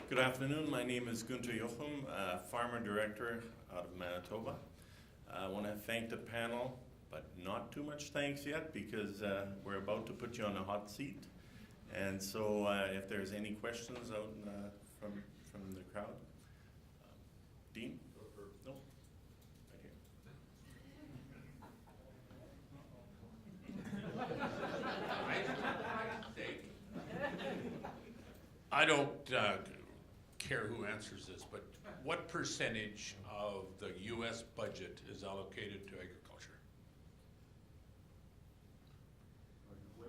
Good afternoon. My name is Gunter Jochum, Farmer Director out of Manitoba. I want to thank the panel, but not too much thanks yet because we're about to put you on a hot seat. And so if there's any questions out from the crowd. Dean? No? Right here. I don't care who answers this, but what percentage of the U.S. budget is allocated to agriculture? Way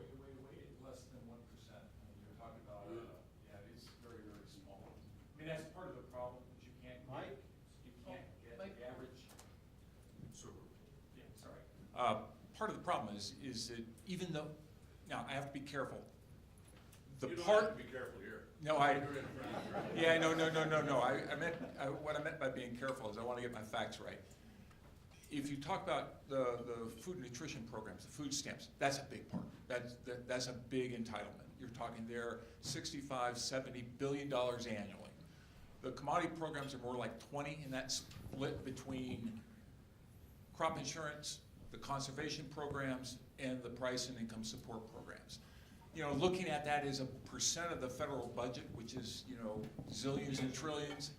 less than 1%. You're talking about, yeah, it's very, very small. I mean, that's part of the problem, that you can't get, the average. Yeah, sorry. Part of the problem is that even though, now I have to be careful. You don't have to be careful here. No, I meant, what I meant by being careful is I want to get my facts right. If you talk about the food and nutrition programs, the food stamps, that's a big part. That's a big entitlement. You're talking there $65, $70 billion annually. The commodity programs are more like 20, and that's split between crop insurance, the conservation programs, and the price and income support programs. You know, looking at that as a percent of the federal budget, which is, you know, zillions and trillions.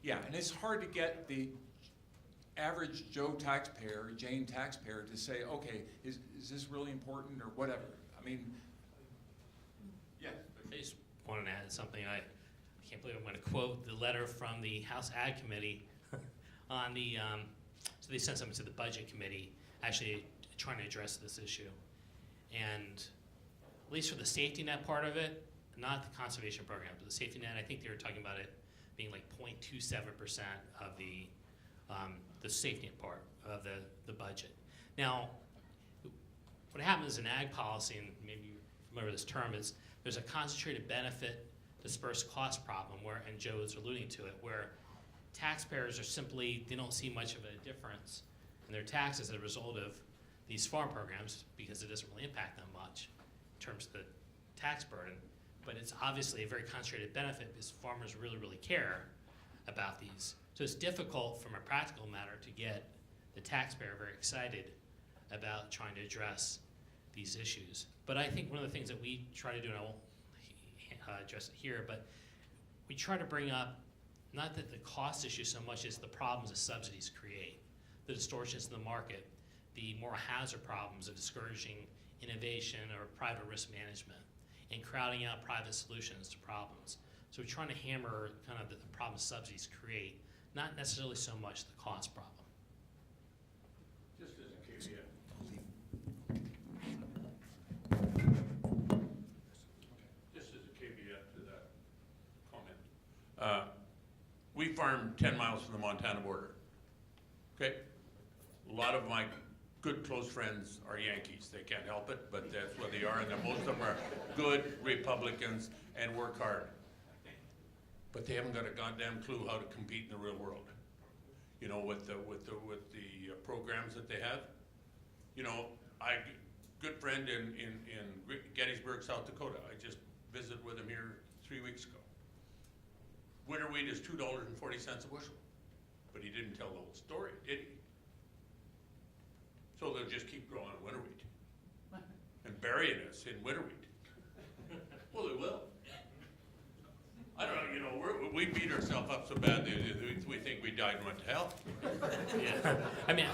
Yeah, and it's hard to get the average Joe taxpayer, Jane taxpayer to say, okay, is this really important or whatever? I mean, yeah. I just wanted to add something. I can't believe I'm going to quote the letter from the House Ag Committee on the, so they sent something to the Budget Committee actually trying to address this issue. And at least for the safety net part of it, not the conservation program, but the safety net, I think they were talking about it being like 0.27% of the safety net part of the budget. Now, what happens in ag policy, and maybe you remember this term, is there's a concentrated benefit dispersed cost problem where, and Joe is alluding to it, where taxpayers are simply, they don't see much of a difference in their taxes as a result of these farm programs because it doesn't really impact them much in terms of the tax burden, but it's obviously a very concentrated benefit because farmers really, really care about these. So it's difficult from a practical matter to get the taxpayer very excited about trying to address these issues. But I think one of the things that we try to do, and I won't address it here, but we try to bring up not that the cost issue so much as the problems that subsidies create, the distortions in the market, the moral hazard problems of discouraging innovation or private risk management, and crowding out private solutions to problems. So we're trying to hammer kind of the problems subsidies create, not necessarily so much the cost problem. Just as a caveat. Just as a caveat to that comment. We farm 10 miles from the Montana border. Okay? A lot of my good close friends are Yankees. They can't help it, but that's what they are, and most of them are good Republicans and work hard. But they haven't got a goddamn clue how to compete in the real world. You know, with the programs that they have. You know, good friend in Gettysburg, South Dakota. I just visited with him here 3 weeks ago. Winter wheat is $2.40 a bushel, but he didn't tell the whole story, did he? So they'll just keep growing winter wheat and burying us in winter wheat. Well, they will. I don't know, you know, we beat ourselves up so bad that we think we died and went to hell. Yeah, I mean,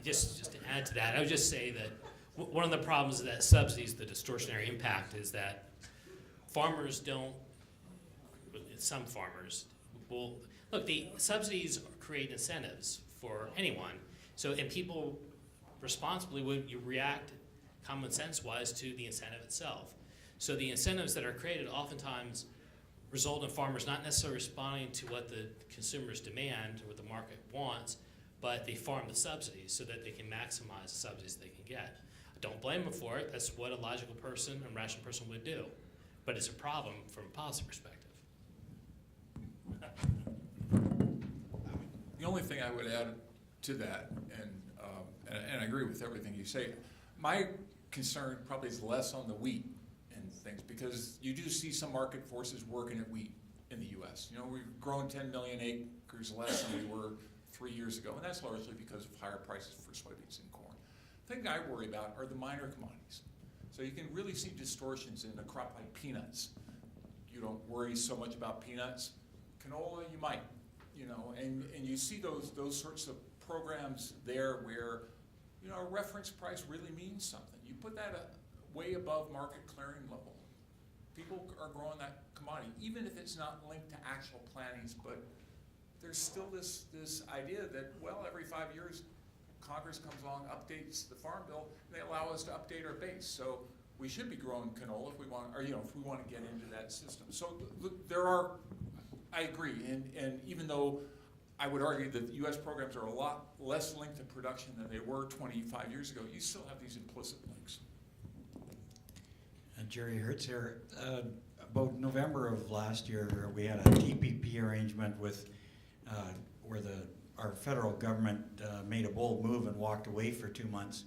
just to add to that, I would just say that one of the problems that subsidies, the distortionary impact, is that farmers don't, some farmers will, look, the subsidies create incentives for anyone. So, and people responsibly would you react common sense wise to the incentive itself. So the incentives that are created oftentimes result in farmers not necessarily responding to what the consumers demand or what the market wants, but they farm the subsidies so that they can maximize the subsidies they can get. I don't blame them for it. That's what a logical person and rational person would do. But it's a problem from a policy perspective. The only thing I would add to that, and I agree with everything you say, my concern probably is less on the wheat and things, because you do see some market forces working at wheat in less. You know, we've grown 10 million acres less than we were 3 years ago, and that's largely because of higher prices for soybeans and corn. The thing I worry about are the minor commodities. So you can really see distortions in a crop like peanuts. You don't worry so much about peanuts. Canola, you might, you know, and you see those sorts of programs there where, you know, a reference price really means something. You put that way above market clearing level. People are growing that commodity, even if it's not linked to actual plantings, but there's still this idea that, well, every 5 years, Congress comes along, updates the Farm Bill, and they allow us to update our base. So we should be growing canola if we want, or, you know, if we want to get into that system. So look, there are, I agree, and even though I would argue that the U.S. programs are a lot less linked to production than they were 25 years ago, you still have these implicit links. Jerry Hertz here. About November of last year, we had a TPP arrangement with where our federal government made a bold move and walked away for 2 months,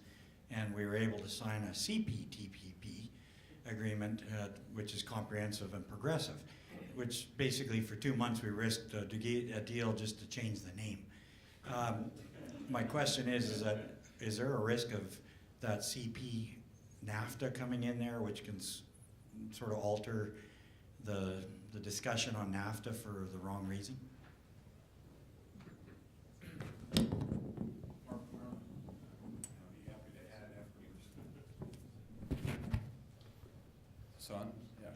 and we were able to sign a CPTPP agreement, which is comprehensive and progressive, which basically for 2 months we risked a deal just to change the name. My question is there a risk of that CP NAFTA coming in there, which can sort of alter the discussion on NAFTA for the wrong reason? Son? Yeah.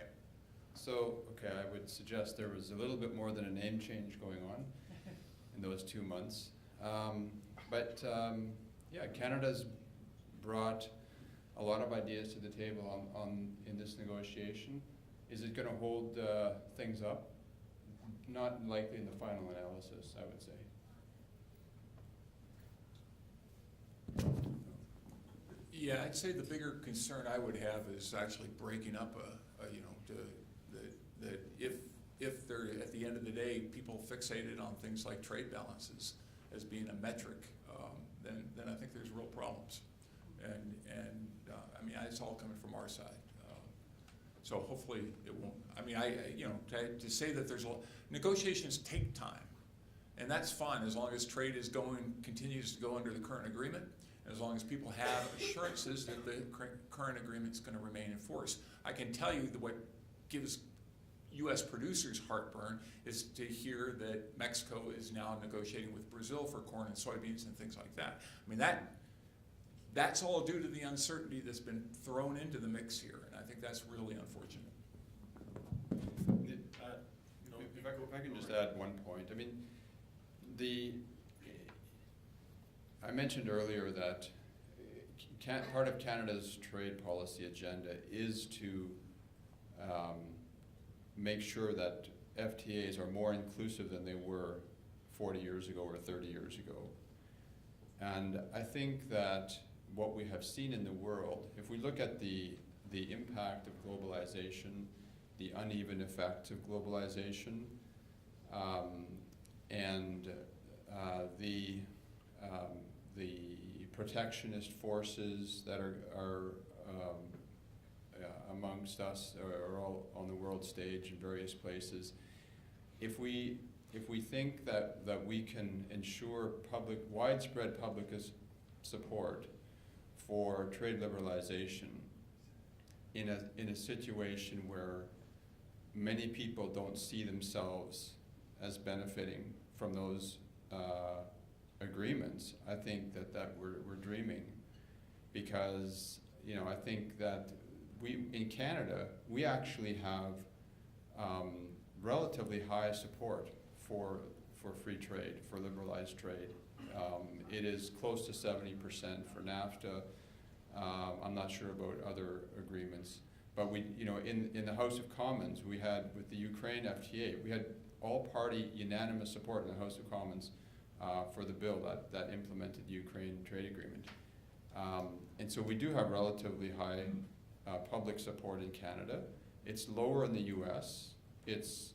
So, okay, I would suggest there was a little bit more than a name change going on in those 2 months. Yeah, Canada's brought a lot of ideas to the table in this negotiation. Is it going to hold things up? Not likely in the final analysis, I would say. Yeah, I'd say the bigger concern I would have is actually breaking up that if they're, at the end of the day, people fixated on things like trade balances as being a metric, then I think there's real problems. And I mean, it's all coming from our side. So hopefully it won't. I mean, to say that negotiations take time, and that's fine as long as trade continues to go under the current agreement, and as long as people have assurances that the current agreement is going to remain in force. I can tell you that what gives U.S. producers heartburn is to hear that Mexico is now negotiating with Brazil for corn and soybeans and things like that. I mean, that's all due to the uncertainty that's been thrown into the mix here, and I think that's really unfortunate. If I can just add one point. I mean, I mentioned earlier that part of Canada's trade policy agenda is to make sure that FTAs are more inclusive than they were 40 years ago or 30 years ago. And I think that what we have seen in the world, if we look at the impact of globalization, the uneven effect of globalization, and the protectionist forces that are amongst us or all on the world stage in various places, if we think that we can ensure widespread public support for trade liberalization in a situation where many people don't see themselves as benefiting from those agreements, I think that we're dreaming, because I think that in Canada we actually have relatively high support for free trade, for liberalized trade. It is close to 70% for NAFTA. I'm not sure about other agreements, but in the House of Commons, we had with the Ukraine FTA, we had all-party unanimous support in the House of Commons for the bill that implemented the Ukraine trade agreement. And so we do have relatively high public support in Canada. It's lower in the U.S. It's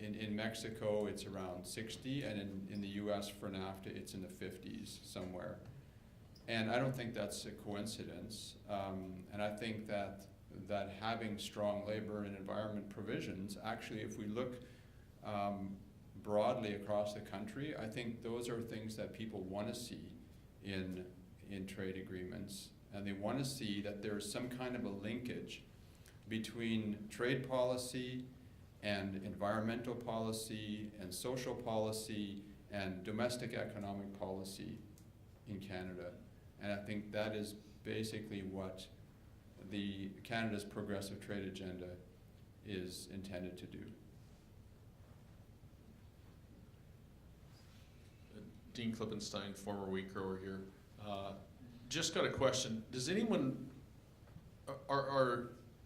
in Mexico, it's around 60, and in the U.S. for NAFTA, it's in the 50s somewhere. And I don't think that's a coincidence. And I think that having strong labor and environment provisions, actually, if we look broadly across the country, I think those are things that people want to see in trade agreements. And they want to see that there's some kind of a linkage between trade policy and environmental policy and social policy and domestic economic policy in Canada. And I think that is basically what the Canada's Progressive Trade Agenda is intended to do. Dean Klippenstein, former wheat grower here. Just got a question. Does anyone,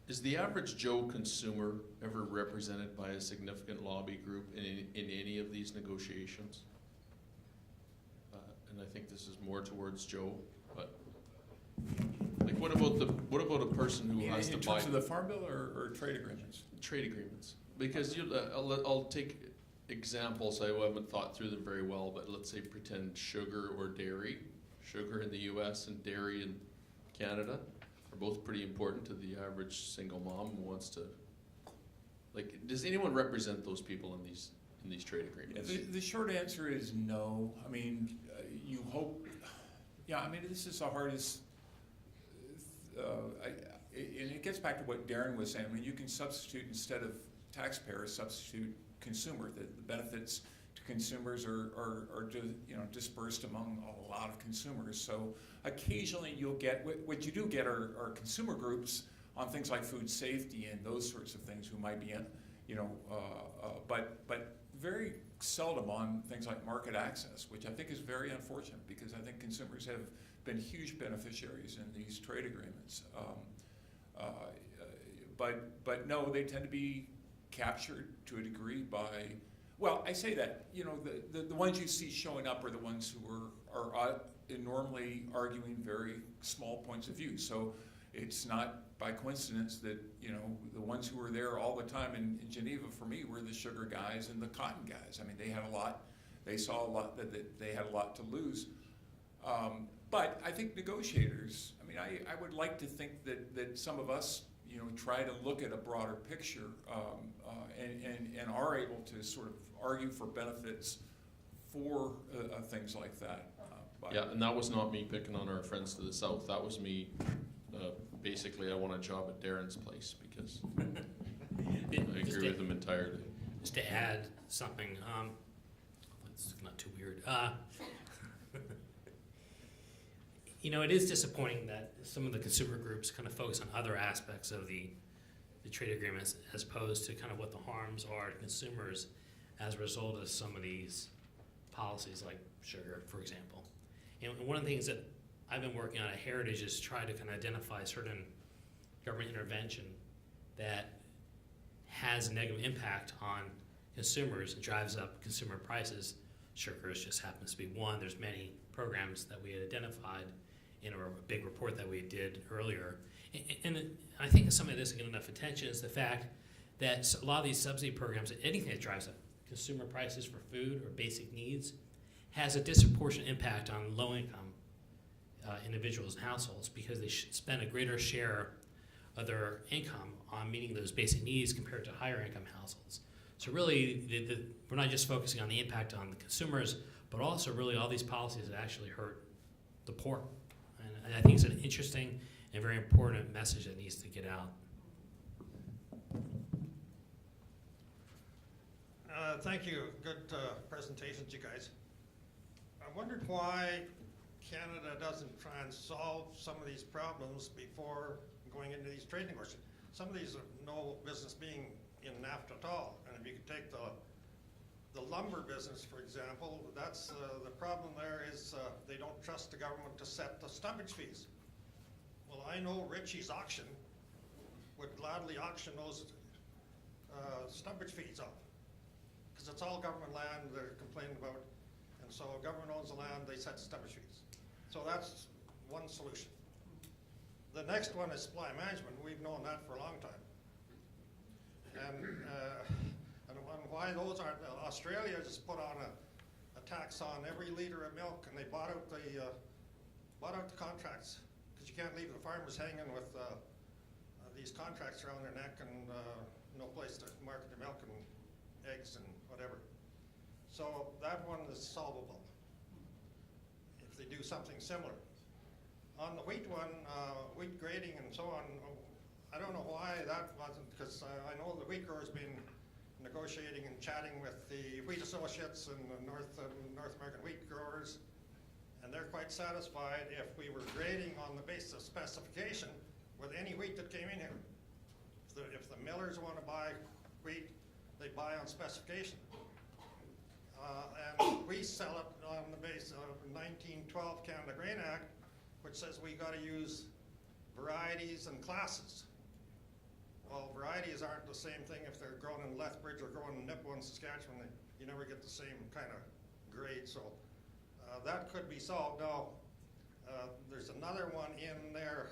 is the average Joe consumer ever represented by a significant lobby group in any of these negotiations? And I think this is more towards Joe, but like what about a person who has to buy? In terms of the Farm Bill or trade agreements? Trade agreements. Because I'll take examples, I haven't thought through them very well, but let's say pretend sugar or dairy. Sugar in the US and dairy in Canada are both pretty important to the average single mom who wants to, like, does anyone represent those people in these trade agreements? The short answer is no. I mean, you hope, yeah, I mean, this is the hardest, and it gets back to what Daren was saying. I mean, you can substitute, instead of taxpayers, substitute consumer. The benefits to consumers are dispersed among a lot of consumers. So occasionally you'll get, what you do get are consumer groups on things like food safety and those sorts of things who might be in, but very seldom on things like market access, which I think is very unfortunate, because I think consumers have been huge beneficiaries in these trade agreements. But no, they tend to be captured to a degree by, well, I say that, the ones you see showing up are the ones who are normally arguing very small points of view. So it's not by coincidence that, the ones who were there all the time in Geneva for me were the sugar guys and the cotton guys. I mean, they saw a lot, that they had a lot to lose. But I think negotiators, I mean, I would like to think that some of us, try to look at a broader picture and are able to sort of argue for benefits for things like that. Yeah, and that was not me picking on our friends to the south. That was me, basically, I want a job at Daren's place, because I agree with him entirely. Just to add something, it's not too weird. It is disappointing that some of the consumer groups kind of focus on other aspects of the trade agreements as opposed to kind of what the harms are to consumers as a result of some of these policies, like sugar, for example. And one of the things that I've been working on at Heritage is try to kind of identify certain government intervention that has a negative impact on consumers and drives up consumer prices. Sugar just happens to be one. There's many programs that we had identified in a big report that we did earlier. And I think something that doesn't get enough attention is the fact that a lot of these subsidy programs, anything that drives up consumer prices for food or basic needs, has a disproportionate impact on low-income individuals and households, because they should spend a greater share of their income on meeting those basic needs compared to higher-income households. So really, we're not just focusing on the impact on the consumers, but also really all these policies that actually hurt the poor. And I think it's an interesting and very important message that needs to get out. Thank you. Good presentations, you guys. I wondered why Canada doesn't try and solve some of these problems before going into these trade negotiations. Some of these have no business being in NAFTA at all. And if you could take the lumber business, for example, that's the problem there is they don't trust the government to set the stumpage fees. Well, I know Ritchie's auction would gladly auction those stumpage fees off, because it's all government land they're complaining about, and so government owns the land, they set stumpage fees. So that's one solution. The next one is supply management. We've known that for a long time. And why those aren't, Australia just put on a tax on every liter of milk, and they bought out the contracts, because you can't leave the farmers hanging with these contracts around their neck and no place to market their milk eggs and whatever. So that one is solvable if they do something similar. On the wheat one, wheat grading and so on, I don't know why that wasn't, because I know the wheat grower's been negotiating and chatting with the wheat associates and the North American wheat growers, and they're quite satisfied if we were grading on the basis of specification with any wheat that came in here. If the millers want to buy wheat, they buy on specification. And we sell it on the basis of 1912 Canada Grain Act, which says we got to use varieties and classes. Well, varieties aren't the same thing if they're grown in Lethbridge or grown in Nipawin, Saskatchewan. You never get the same kind of grade, so that could be solved. Now, there's another one in there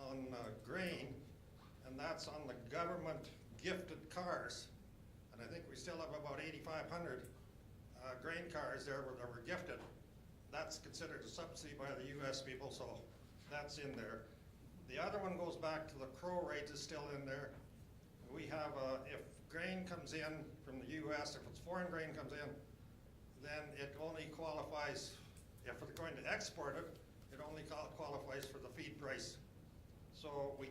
on grain, and that's on the government gifted cars. And I think we still have about 8,500 grain cars there that were gifted. That's considered a subsidy by the US people, so that's in there. The other one goes back to the crow rate is still in there. We have, if grain comes in from the US, if it's foreign grain comes in, then it only qualifies, if we're going to export it, it only qualifies for the feed price. So we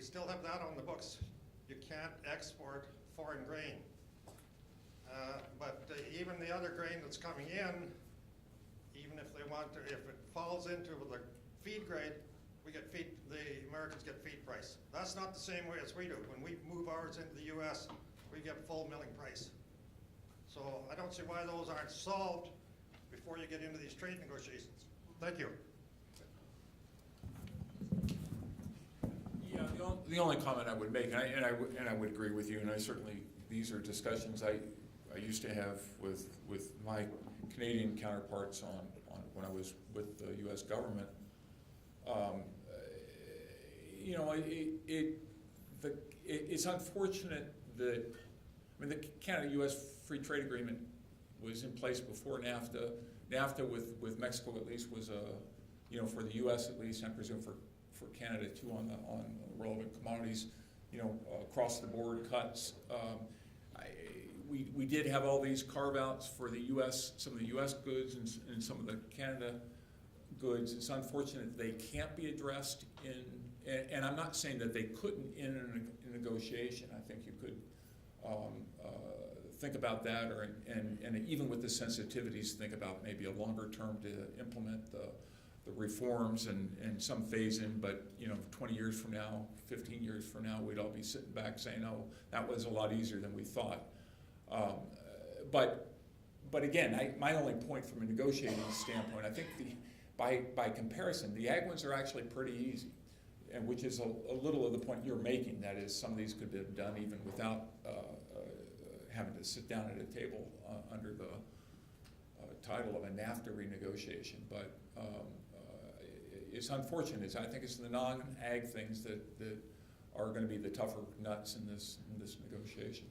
still have that on the books. You can't export foreign grain. But even the other grain that's coming in, even if they want to, if it falls into the feed grade, the Americans get feed price. That's not the same way as we do. When we move ours into the US, we get full milling price. So I don't see why those aren't solved before you get into these trade negotiations. Thank you. Yeah, the only comment I would make, and I would agree with you, and I certainly, these are discussions I used to have with my Canadian counterparts on when I was with the U.S. government. You know, it's unfortunate that, I mean, the Canada-U.S. Free Trade Agreement was in place before NAFTA. NAFTA with Mexico at least was you know, for the U.S. at least, and I presume for Canada too on the relevant commodities, you know, across the board cuts. We did have all these carve-outs for the U.S., some of the U.S. goods and some of the Canada goods. It's unfortunate they can't be addressed and I'm not saying that they couldn't in a negotiation. I think you could think about that, and even with the sensitivities, think about maybe a longer term to implement the reforms and some phase in, but you know, 20 years from now, 15 years from now, we'd all be sitting back saying, oh, that was a lot easier than we thought. But again, my only point from a negotiating standpoint, I think by comparison, the ag ones are actually pretty easy, and which is a little of the point you're making. That is, some of these could be done even without having to sit down at a table under the title of a NAFTA renegotiation. But it's unfortunate. I think it's the non-ag things that are going to be the tougher nuts in this negotiation.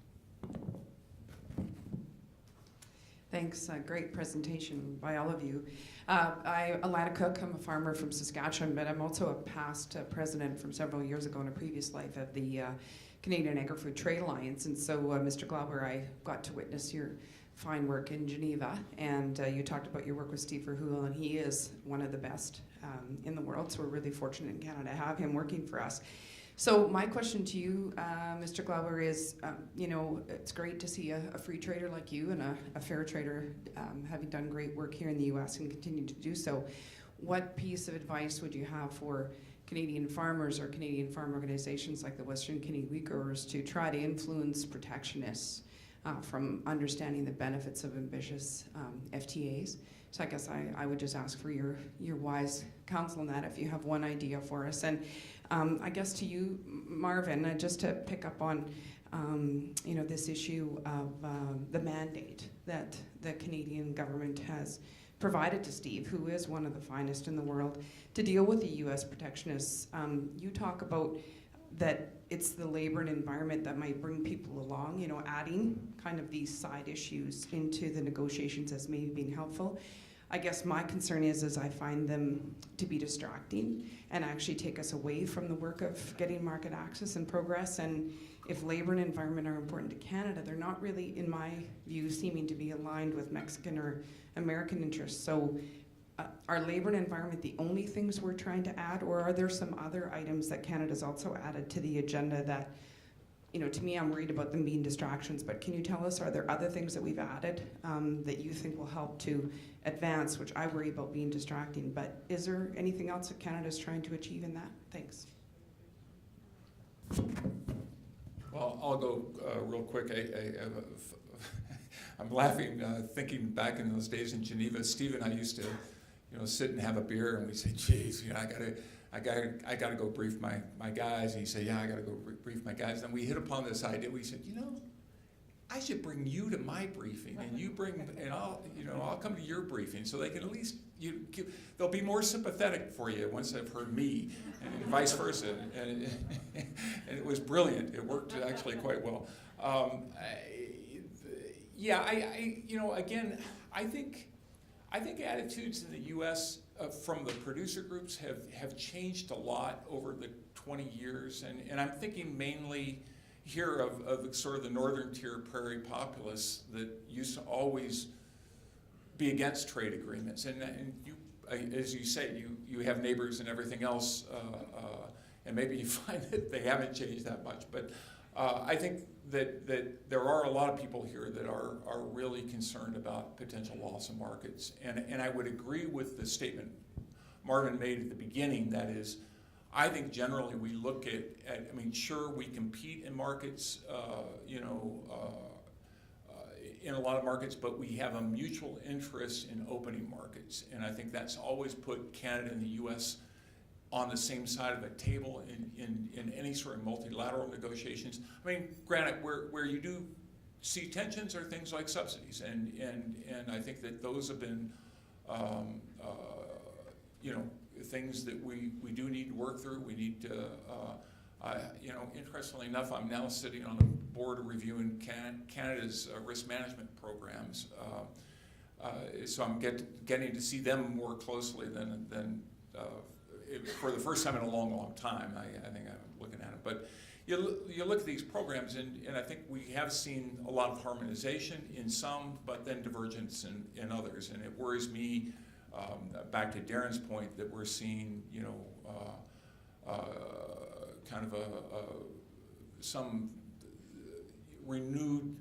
Thanks, great presentation by all of you. Alana Cook, I'm a farmer from Saskatchewan, but I'm also a past president from several years ago in a previous life of the Canadian Agri-Food Trade Alliance. And so, Mr. Glauber, I got to witness your fine work in Geneva, and you talked about your work with Steve Verhoeven, and he is one of the best in the world, so we're really fortunate in Canada to have him working for us. So my question to you, Mr. Glauber, is, you know, it's great to see a free trader like you and a fair trader having done great work here in the U.S. and continue to do so. What piece of advice would you have for Canadian farmers or Canadian farm organizations like the Western Canadian Wheat Growers to try to influence protectionists from understanding the benefits of ambitious FTAs? So I guess I would just ask for your wise counsel on that if you have one idea for us. And I guess to you, Marvin, just to pick up on you know, this issue of the mandate that the Canadian government has provided to Steve, who is one of the finest in the world, to deal with the U.S. protectionists. You talk about that it's the labor and environment that might bring people along, you know, adding kind of these side issues into the negotiations as maybe being helpful. I guess my concern is I find them to be distracting and actually take us away from the work of getting market access and progress. And if labor and environment are important to Canada, they're not really, in my view, seeming to be aligned with Mexican or American interests. So are labor and environment the only things we're trying to add, or are there some other items that Canada's also added to the agenda that, you know, to me, I'm worried about them being distractions, but can you tell us, are there other things that we've added that you think will help to advance, which I worry about being distracting, but is there anything else that Canada's trying to achieve in that? Thanks. Well, I'll go real quick. I'm laughing, thinking back in those days in Geneva. Steve and I used to, sit and have a beer, and we say, "Geez, I gotta go brief my guys." And he said, "Yeah, I gotta go brief my guys." And we hit upon this idea. We said, I should bring you to my briefing, and you bring, and I'll come to your briefing, so they can at least they'll be more sympathetic for you once they've heard me, and vice versa. And it was brilliant. It worked actually quite well. Again, I think attitudes in the U.S. From the producer groups have changed a lot over the 20 years, and I'm thinking mainly here of sort of the northern tier prairie populace that used to always be against trade agreements. And you, as you say, you have neighbors and everything else, and maybe you find that they haven't changed that much. But I think that there are a lot of people here that are really concerned about potential loss of markets. And I would agree with the statement Marvin made at the beginning, that is, I think generally we look at sure, we compete in markets, in a lot of markets, but we have a mutual interest in opening markets. And I think that's always put Canada and the U.S. on the same side of the table in any sort of multilateral negotiations. Granted, where you do see tensions are things like subsidies, and I think that those have been, things that we do need to work through. We need to, interestingly enough, I'm now sitting on the board of reviewing Canada's risk management programs. So I'm getting to see them more closely than for the first time in a long, long time. I think I'm looking at it. But you look at these programs, and I think we have seen a lot of harmonization in some, but then divergence in others. And it worries me, back to Daren's point, that we're seeing, kind of some renewal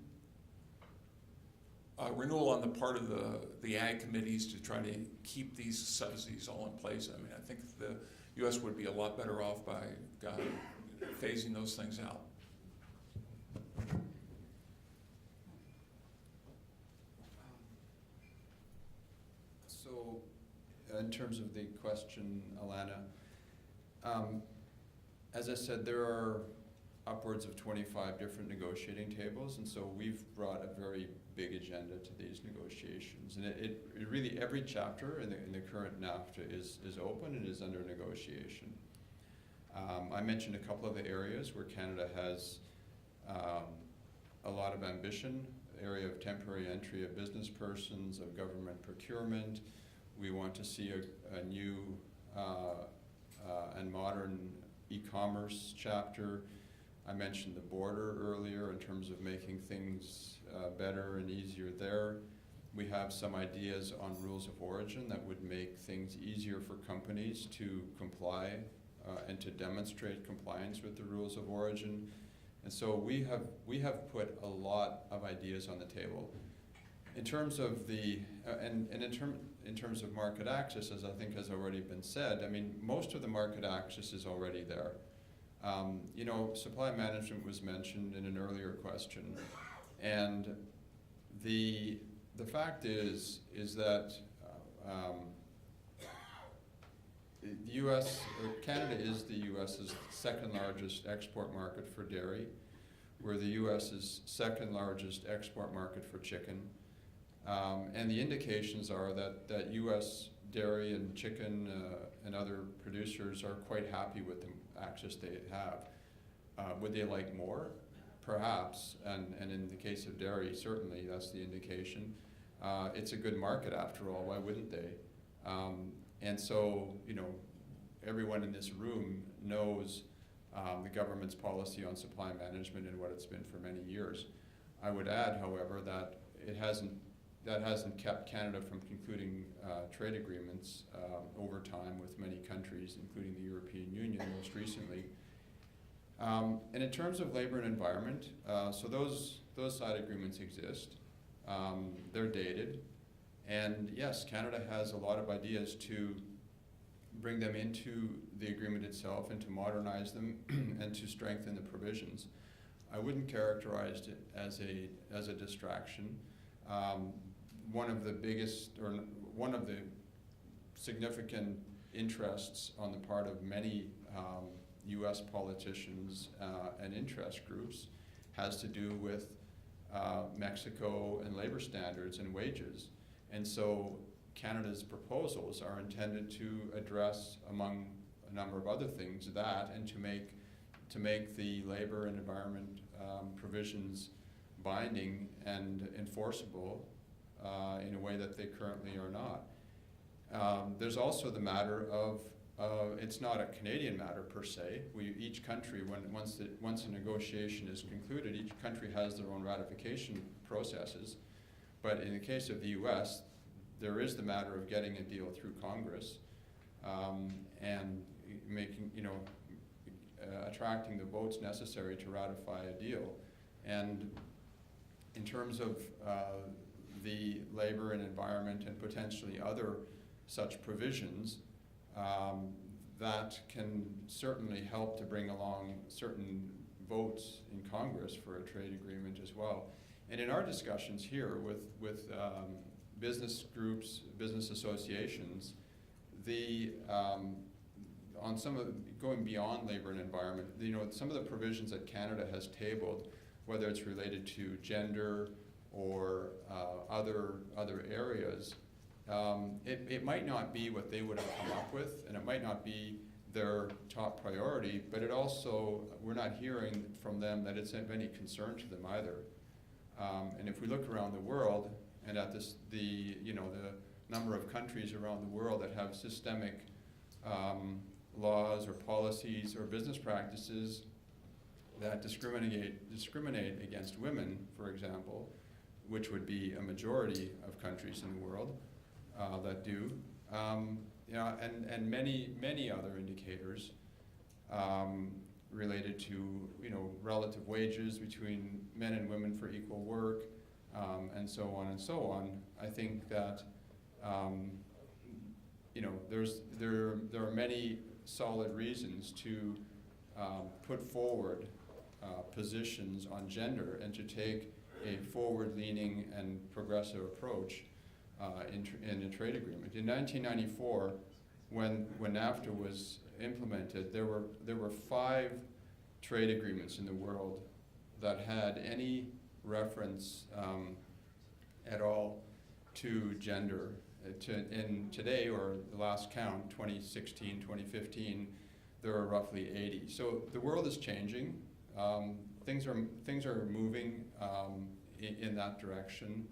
on the part of the ag committees to try to keep these subsidies all in place. I think the U.S. would be a lot better off by phasing those things out. So, in terms of the question, Alana, as I said, there are upwards of 25 different negotiating tables, and so we've brought a very big agenda to these negotiations. And it really, every chapter in the current NAFTA is open and is under negotiation. I mentioned a couple of the areas where Canada has a lot of ambition: area of temporary entry of business persons, of government procurement. We want to see a new and modern e-commerce chapter. I mentioned the border earlier in terms of making things better and easier there. We have some ideas on rules of origin that would make things easier for companies to comply and to demonstrate compliance with the rules of origin. And so we have put a lot of ideas on the table. In terms of the in terms of market access, as I think has already been said, most of the market access is already there. Supply management was mentioned in an earlier question, and the fact is that the U.S. Canada is the U.S.'s second largest export market for dairy. We're the U.S.'s second largest export market for chicken. And the indications are that U.S. dairy and chicken and other producers are quite happy with the access they have. Would they like more? Perhaps, and in the case of dairy, certainly that's the indication. It's a good market after all, why wouldn't they? And so, you know, everyone in this room knows the government's policy on supply management and what it's been for many years. I would add, however, that that hasn't kept Canada from concluding trade agreements over time with many countries, including the European Union most recently. And in terms of labor and environment, so those side agreements exist. They're dated. And yes, Canada has a lot of ideas to bring them into the agreement itself and to modernize them and to strengthen the provisions. I wouldn't characterize it as a distraction. One of the biggest, or one of the significant interests on the part of many U.S. politicians and interest groups has to do with Mexico and labor standards and wages. And so Canada's proposals are intended to address, among a number of other things, that, and to make the labor and environment provisions binding and enforceable in a way that they currently are not. There's also the matter of, it's not a Canadian matter per se. Each country, once a negotiation is concluded, each country has their own ratification processes. But in the case of the U.S., there is the matter of getting a deal through Congress and making, you know, attracting the votes necessary to ratify a deal. And in terms of the labor and environment and potentially other such provisions, that can certainly help to bring along certain votes in Congress for a trade agreement as well. And in our discussions here with business groups, business associations, on some of going beyond labor and environment, you know, some of the provisions that Canada has tabled, whether it's related to gender or other areas, it might not be what they would have come up with, and it might not be their top priority, but it also, we're not hearing from them that it's of any concern to them either. And if we look around the world and at the number of countries around the world that have systemic laws or policies or business practices that discriminate against women, for example, which would be a majority of countries in the world that do, you know, and many other indicators related to, you know, relative wages between men and women for equal work, and so on and so on. I think that you know, there are many solid reasons to put forward positions on gender and to take a forward-leaning and progressive approach in a trade agreement. In 1994, when NAFTA was implemented, there were 5 trade agreements in the world that had any reference at all to gender. And today, or the last count, 2016, 2015, there are roughly 80. So the world is changing. Things are moving in that direction,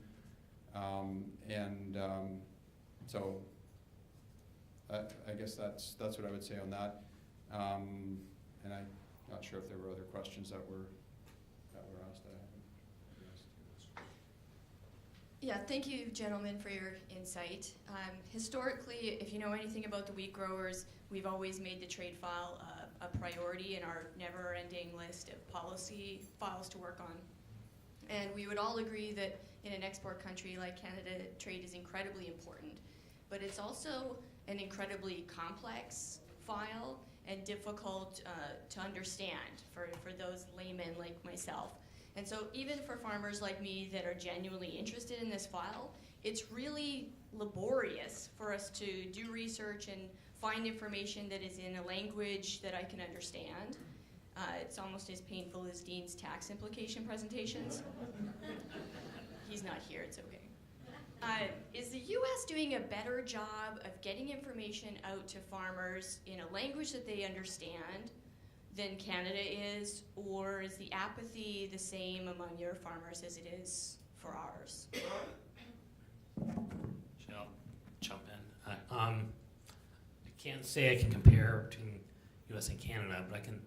so I guess that's what I would say on that. And I'm not sure if there were other questions that were asked. Yeah, thank you, gentlemen, for your insight. Historically, if you know anything about the wheat growers, we've always made the trade file a priority in our never-ending list of policy files to work on. And we would all agree that in an export country like Canada, trade is incredibly important. But it's also an incredibly complex file and difficult to understand for those laymen like myself. And so even for farmers like me that are genuinely interested in this file, it's really laborious for us to do research and find information that is in a language that I can understand. It's almost as painful as Dean's tax implication presentations. He's not here, it's okay. Is the US doing a better job of getting information out to farmers in a language that they understand than Canada is, or is the apathy the same among your farmers as it is for ours? I can't say I can compare between U.S. and Canada, but I can.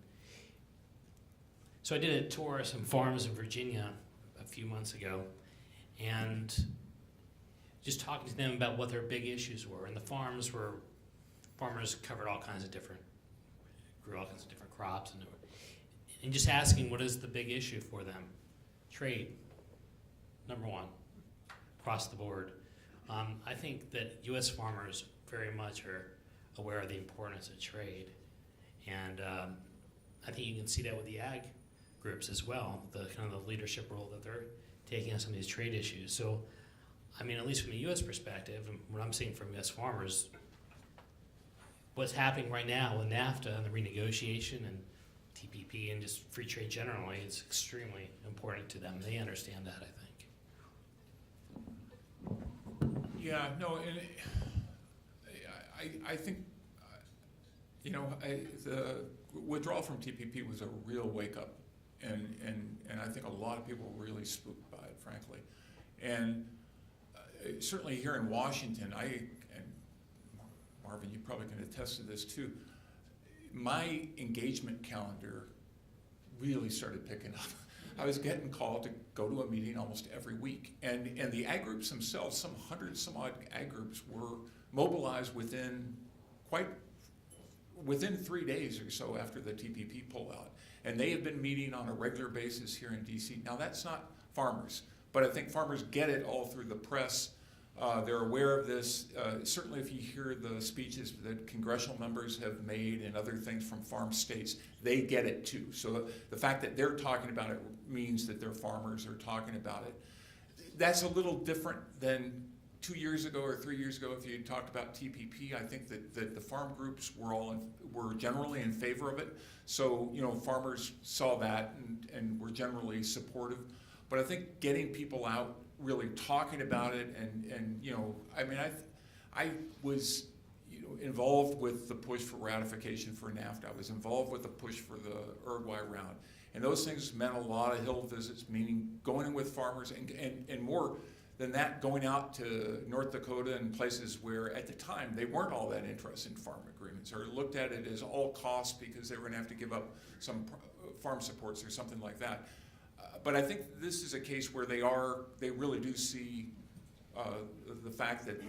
So I did a tour of some farms in Virginia a few months ago, and just talking to them about what their big issues were. And the farmers covered all kinds of grew all kinds of different crops, and just asking what is the big issue for them. Trade, number one, across the board. I think that U.S. farmers very much are aware of the importance of trade, and I think you can see that with the ag groups as well, the kind of the leadership role that they're taking on some of these trade issues. So, I mean, at least from the U.S. perspective, and what I'm seeing from U.S. farmers, what's happening right now with NAFTA and the renegotiation and TPP and just free trade generally is extremely important to them. They understand that, I think. Yeah, no, and I think, the withdrawal from TPP was a real wake-up, and I think a lot of people were really spooked by it, frankly. And certainly here in Washington, and Marvin, you probably can attest to this too, my engagement calendar really started picking up. I was getting called to go to a meeting almost every week. And the ag groups themselves, some 100 some odd ag groups, were mobilized within 3 days or so after the TPP pullout. And they have been meeting on a regular basis here in DC. Now that's not farmers, but I think farmers get it all through the press. They're aware of this. Certainly if you hear the speeches that congressional members have made and other things from farm states, they get it too. So the fact that they're talking about it means that their farmers are talking about it. That's a little different than 2 years ago or 3 years ago if you talked about TPP. I think that the farm groups were generally in favor of it. So, farmers saw that and were generally supportive. But I think getting people out really talking about it I was involved with the push for ratification for NAFTA. I was involved with the push for the Uruguay round. And those things meant a lot of Hill visits, meaning going in with farmers and more than that, going out to North Dakota and places where at the time they weren't all that interested in farm agreements or looked at it as all costs because they were going to have to give up some farm supports or something like that. But I think this is a case where they really do see the fact that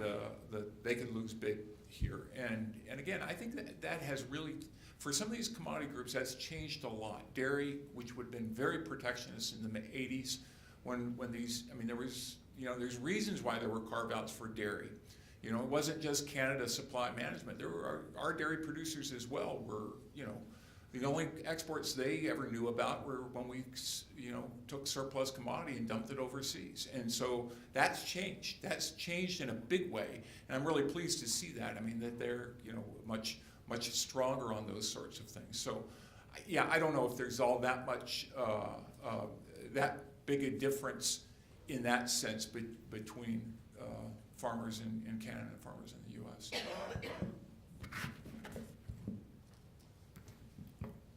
they could lose big here. And again, I think that has really, for some of these commodity groups, that's changed a lot. Dairy, which would have been very protectionist in the 80s, when these, there's reasons why there were carve-outs for dairy. It wasn't just Canada supply management. There were our dairy producers as well were, the only exports they ever knew about were when we, took surplus commodity and dumped it overseas. And so that's changed. That's changed in a big way. And I'm really pleased to see that. That they're, much stronger on those sorts of things. So, yeah, I don't know if there's all that much, that big a difference in that sense between farmers in Canada and farmers in the U.S.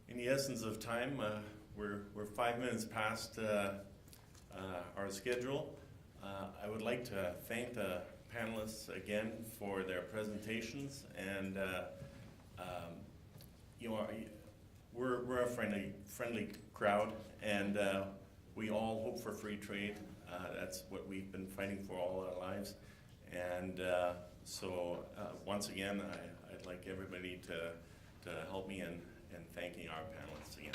In the essence of time, we're 5 minutes past our schedule. I would like to thank the panelists again for their presentations, and we're a friendly crowd, and we all hope for free trade. That's what we've been fighting for all our lives, and so once again, I'd like everybody to help me in thanking our panelists again.